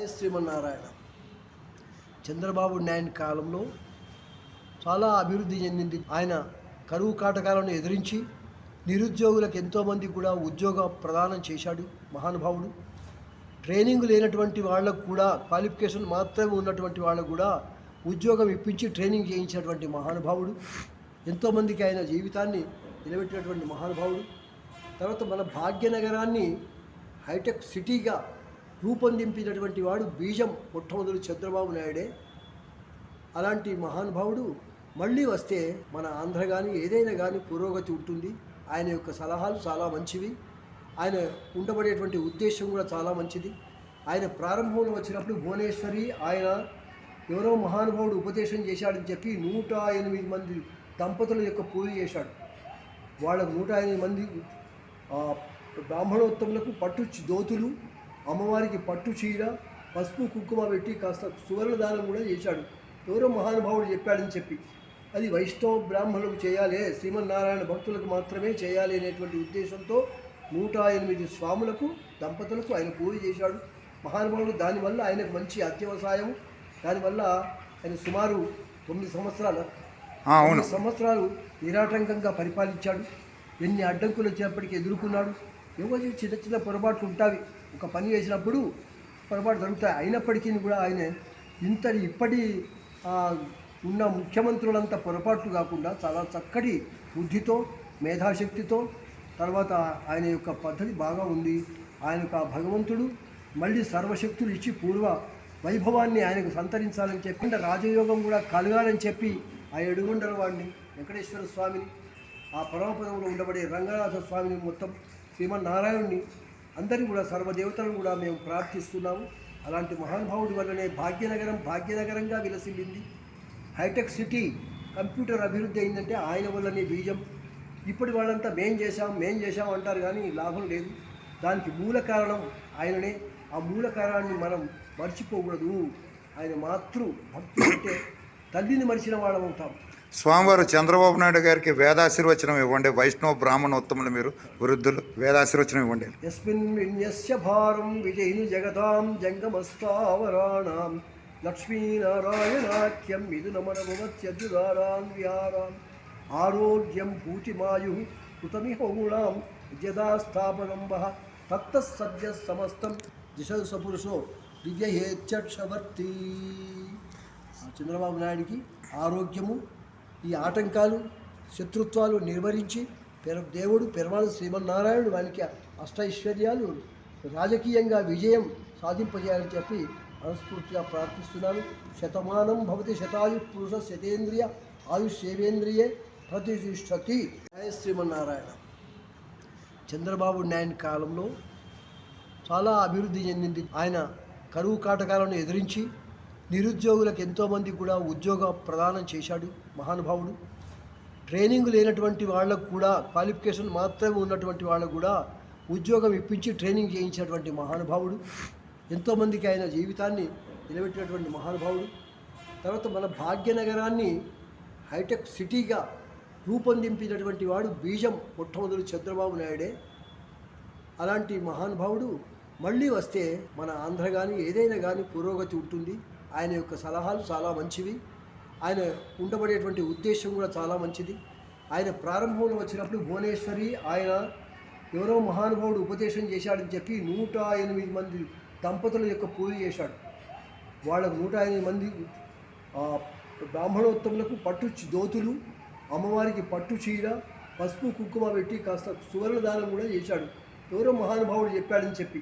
జయ శ్రీమన్నారాయణ. చంద్రబాబు నాయుడు కాలంలో చాలా అభివృద్ధి చెందింది. ఆయన కరువు కాటకాలను ఎదిరించి నిరుద్యోగులకు ఎంతోమంది కూడా ఉద్యోగ ప్రదానం చేశాడు మహానుభావుడు. ట్రైనింగ్ లేనటువంటి వాళ్ళకు కూడా, క్వాలిఫికేషన్ మాత్రమే ఉన్నటువంటి వాళ్ళకు కూడా ఉద్యోగం ఇప్పించి ట్రైనింగ్ చేయించినటువంటి మహానుభావుడు. ఎంతోమందికి ఆయన జీవితాన్ని నిలబెట్టినటువంటి మహానుభావుడు. తర్వాత మన భాగ్యనగరాన్ని హైటెక్ సిటీగా రూపొందింపినటువంటి వాడు బీజం మొట్టమొదటి చంద్రబాబు నాయుడే. అలాంటి మహానుభావుడు మళ్ళీ వస్తే మన ఆంధ్ర కానీ ఏదైనా కానీ పురోగతి ఉంటుంది. ఆయన యొక్క సలహాలు చాలా మంచివి. ఆయన ఉండబడేటువంటి ఉద్దేశం కూడా చాలా మంచిది. ఆయన ప్రారంభంలో వచ్చినప్పుడు భువనేశ్వరి ఆయన ఎవరో మహానుభావుడు ఉపదేశం చేశాడని చెప్పి 108 మంది దంపతుల యొక్క పూజ చేశాడు. వాళ్ళకు 108 మంది బ్రాహ్మణోత్తములకు పట్టు దోతులు, అమ్మవారికి పట్టు చీర, పసుపు కుంకుమ పెట్టి కాస్త సువర్ణ దానం కూడా చేశాడు. ఎవరో మహానుభావుడు చెప్పాడని చెప్పి అది వైష్ణవ బ్రాహ్మణులకు చేయాలి, శ్రీమన్నారాయణ భక్తులకు మాత్రమే చేయాలి అనేటువంటి ఉద్దేశంతో 108 స్వాములకు దంపతులకు ఆయన పూజ చేశాడు మహానుభావుడు. దానివల్ల ఆయనకు మంచి అత్యవసాయం. దానివల్ల ఆయన సుమారు 9 సంవత్సరాలు నిరాటంకంగా పరిపాలించాడు. ఎన్ని అడ్డంకులు వచ్చేప్పటికీ ఎదుర్కొన్నాడు. ఏవో చిన్న చిన్న పొరపాట్లు ఉంటాయి, ఒక పని చేసినప్పుడు పొరపాటు జరుగుతాయి. అయినప్పటికీ కూడా ఆయన ఇప్పటి ఉన్న ముఖ్యమంత్రులంతా పొరపాట్లు కాకుండా చాలా చక్కటి బుద్ధితో, మేధాశక్తితో, తర్వాత ఆయన యొక్క పద్ధతి బాగా ఉంది. ఆయనకు ఆ భగవంతుడు మళ్ళీ సర్వశక్తులు ఇచ్చి పూర్వ వైభవాన్ని ఆయనకు సంతరించాలని చెప్పి, రాజయోగం కూడా కలగాలని చెప్పి ఆ ఎడుగుండల వాడిని, వెంకటేశ్వర స్వామిని, ఆ పరమపదంలో ఉండబడే రంగనాథ స్వామిని, మొత్తం శ్రీమన్నారాయణుని, అందరినీ కూడా సర్వదేవతలను కూడా మేము ప్రార్థిస్తున్నాము. అలాంటి మహానుభావుడి వల్లనే భాగ్యనగరం భాగ్యనగరంగా విలసిల్లింది. హైటెక్ సిటీ కంప్యూటర్ అభివృద్ధి అయిందంటే ఆయన వల్లనే బీజం. ఇప్పటి వాళ్ళంతా మేం చేశాం అంటారు, కానీ లాభం లేదు. దానికి మూల కారణం ఆయననే. ఆ మూల కారణాన్ని మనం మర్చిపోకూడదు. ఆయన భక్తి అంటే తల్లిని మరిచిన వాళ్ళం అవుతాం. స్వామివారు చంద్రబాబు నాయుడు గారికి వేదాశీర్వచనం ఇవ్వండి. వైష్ణవ బ్రాహ్మణోత్తములు మీరు వృద్ధులు, వేదాశీర్వచనం ఇవ్వండి. యస్మిన్ విన్యస్య భారం విజయిని జగతాం జంగమస్థావరాణాం లక్ష్మీనారాయణాఖ్యం మిథునమనభవత్యద్యుదారాం విహారాం ఆరోగ్యం భూతిమాయు కృతమిహోగుణాం యదాస్థాపనంబః తత్తస్సద్య సమస్తం దిశ సపురుషో దివ్యహేత్యక్షవర్తి. చంద్రబాబు నాయుడికి ఆరోగ్యము, ఈ ఆటంకాలు, శత్రుత్వాలు నిర్వహించి దేవుడు పెరమాళ శ్రీమన్నారాయణుడు వానికి అష్టైశ్వర్యాలు, రాజకీయంగా విజయం సాధింపజేయాలని చెప్పి మనస్ఫూర్తిగా ప్రార్థిస్తున్నాను. శతమానం భవతి శతాయు పురుష శతేంద్రియ ఆయుష్యేవేంద్రియే ప్రతిష్టతి. జయ శ్రీమన్నారాయణ. చంద్రబాబు నాయుడు కాలంలో చాలా అభివృద్ధి చెందింది. ఆయన కరువు కాటకాలను ఎదిరించి నిరుద్యోగులకు ఎంతోమంది కూడా ఉద్యోగ ప్రదానం చేశాడు మహానుభావుడు. ట్రైనింగ్ లేనటువంటి వాళ్ళకు కూడా, క్వాలిఫికేషన్ మాత్రమే ఉన్నటువంటి వాళ్ళకు కూడా ఉద్యోగం ఇప్పించి ట్రైనింగ్ చేయించినటువంటి మహానుభావుడు. ఎంతోమందికి ఆయన జీవితాన్ని నిలబెట్టినటువంటి మహానుభావుడు. తర్వాత మన భాగ్యనగరాన్ని హైటెక్ సిటీగా రూపొందింపినటువంటి వాడు బీజం మొట్టమొదటి చంద్రబాబు నాయుడే. అలాంటి మహానుభావుడు మళ్ళీ వస్తే మన ఆంధ్ర కానీ ఏదైనా కానీ పురోగతి ఉంటుంది. ఆయన యొక్క సలహాలు చాలా మంచివి. ఆయన ఉండబడేటువంటి ఉద్దేశం కూడా చాలా మంచిది. ఆయన ప్రారంభంలో వచ్చినప్పుడు భువనేశ్వరి ఆయన ఎవరో మహానుభావుడు ఉపదేశం చేశాడని చెప్పి 108 మంది దంపతుల యొక్క పూజ చేశాడు. వాళ్ళకు 108 మంది బ్రాహ్మణోత్తములకు పట్టు దోతులు, అమ్మవారికి పట్టు చీర, పసుపు కుంకుమ పెట్టి కాస్త సువర్ణ దానం కూడా చేశాడు. ఎవరో మహానుభావుడు చెప్పాడని చెప్పి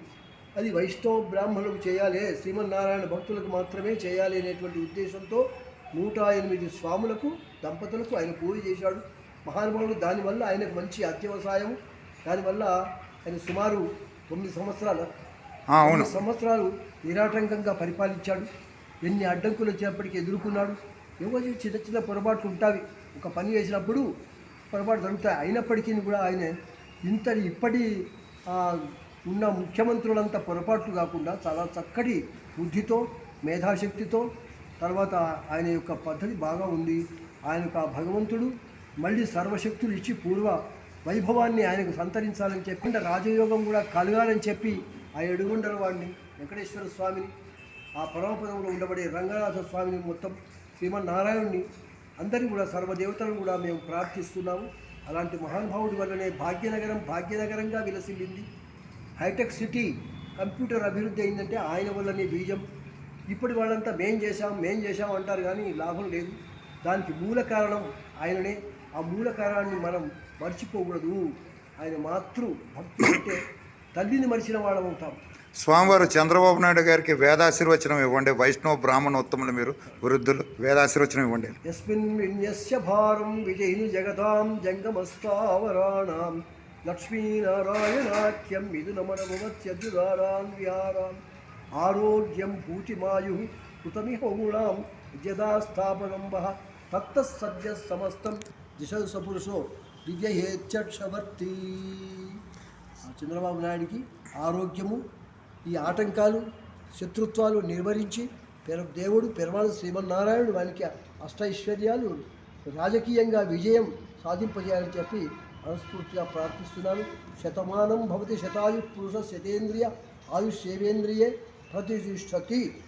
అది వైష్ణవ బ్రాహ్మణులకు చేయాలి, శ్రీమన్నారాయణ భక్తులకు మాత్రమే చేయాలి అనేటువంటి ఉద్దేశంతో 108 స్వాములకు దంపతులకు ఆయన పూజ చేశాడు మహానుభావుడు. దానివల్ల ఆయనకు మంచి అత్యవసాయం. దానివల్ల ఆయన సుమారు 9 సంవత్సరాలు నిరాటంకంగా పరిపాలించాడు. ఎన్ని అడ్డంకులు వచ్చేప్పటికీ ఎదుర్కొన్నాడు. ఏవో చిన్న చిన్న పొరపాట్లు ఉంటాయి, ఒక పని చేసినప్పుడు పొరపాటు జరుగుతాయి. అయినప్పటికీ కూడా ఆయన ఇప్పటి ఉన్న ముఖ్యమంత్రులంతా పొరపాట్లు కాకుండా చాలా చక్కటి బుద్ధితో, మేధాశక్తితో, తర్వాత ఆయన యొక్క పద్ధతి బాగా ఉంది. ఆయనకు ఆ భగవంతుడు మళ్ళీ సర్వశక్తులు ఇచ్చి పూర్వ వైభవాన్ని ఆయనకు సంతరించాలని చెప్పి, రాజయోగం కూడా కలగాలని చెప్పి ఆ ఎడుగుండల వాడిని, వెంకటేశ్వర స్వామిని, ఆ పరమపదంలో ఉండబడే రంగనాథ స్వామిని మొత్తం శ్రీమన్నారాయణుని అందరినీ కూడా సర్వదేవతలను కూడా మేము ప్రార్థిస్తున్నాము. అలాంటి మహానుభావుడి వల్లనే భాగ్యనగరంగా విలసిల్లింది. హైటెక్ సిటీ కంప్యూటర్ అభివృద్ధి అయిందంటే ఆయన వల్లనే బీజం. ఇప్పటి వాళ్ళంతా మేం చేశాం అంటారు, కానీ లాభం లేదు. దానికి మూల కారణం ఆయననే. ఆ మూల కారణాన్ని మనం మర్చిపోకూడదు. ఆయన భక్తి అంటే తల్లిని మరిచిన వాళ్ళం అవుతాం. స్వామివారు చంద్రబాబు నాయుడు గారికి వేదాశీర్వచనం ఇవ్వండి. వైష్ణవ బ్రాహ్మణోత్తములు మీరు వృద్ధులు, వేదాశీర్వచనం ఇవ్వండి. యస్మిన్ విన్యస్య భారం విజయిని జగతాం జంగమస్థావరాణాం లక్ష్మీనారాయణాఖ్యం మిథునమనమత్యద్యుదారాన్ విహారాం ఆరోగ్యం భూతిమాయు కృతమిహోగుణాం యదా స్థాపనంబ తత్తస్సద్య సమస్తం దిశ సపురుషో దివ్యహేచ్చవర్తి. చంద్రబాబు నాయుడికి ఆరోగ్యము, ఈ ఆటంకాలు శత్రుత్వాలు నిర్వహించి దేవుడు పెరమాళ శ్రీమన్నారాయణుడు వానికి అష్టైశ్వర్యాలు రాజకీయంగా విజయం సాధింపజేయాలని చెప్పి మనస్ఫూర్తిగా ప్రార్థిస్తున్నాను. శతమానం భవతి శతాయు పురుష శతేంద్రియ ఆయుష్యేవేంద్రియే ప్రతిష్టతి.